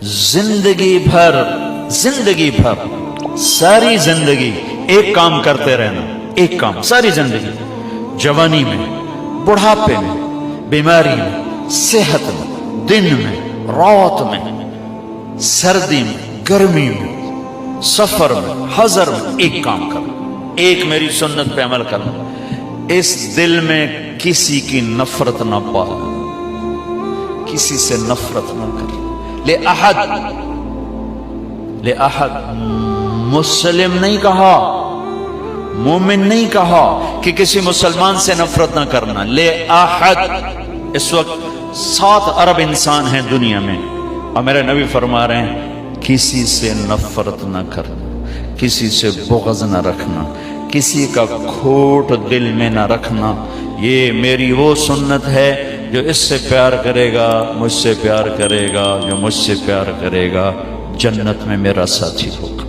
زندگی بھر ساری زندگی ایک کام کرتے رہنا، ایک کام ساری زندگی، جوانی میں، بڑھاپے میں، بیماری میں، صحت میں، دن میں، رات میں، سردی میں، گرمی میں، سفر میں، حضر میں، ایک کام کرنا، ایک میری سنت پہ عمل کرنا، اس دل میں کسی کی نفرت نہ پال، کسی سے نفرت نہ کر، لأحد مسلم نہیں کہا، مومن نہیں کہا کہ کسی مسلمان سے نفرت نہ کرنا، لأحد۔ اس وقت 7 ارب انسان ہیں دنیا میں، اور میرے نبی فرما رہے ہیں کسی سے نفرت نہ کرنا، کسی سے بغض نہ رکھنا، کسی کا کھوٹ دل میں نہ رکھنا۔ یہ میری وہ سنت ہے، جو اس سے پیار کرے گا مجھ سے پیار کرے گا، جو مجھ سے پیار کرے گا جنت میں میرا ساتھی ہوگا۔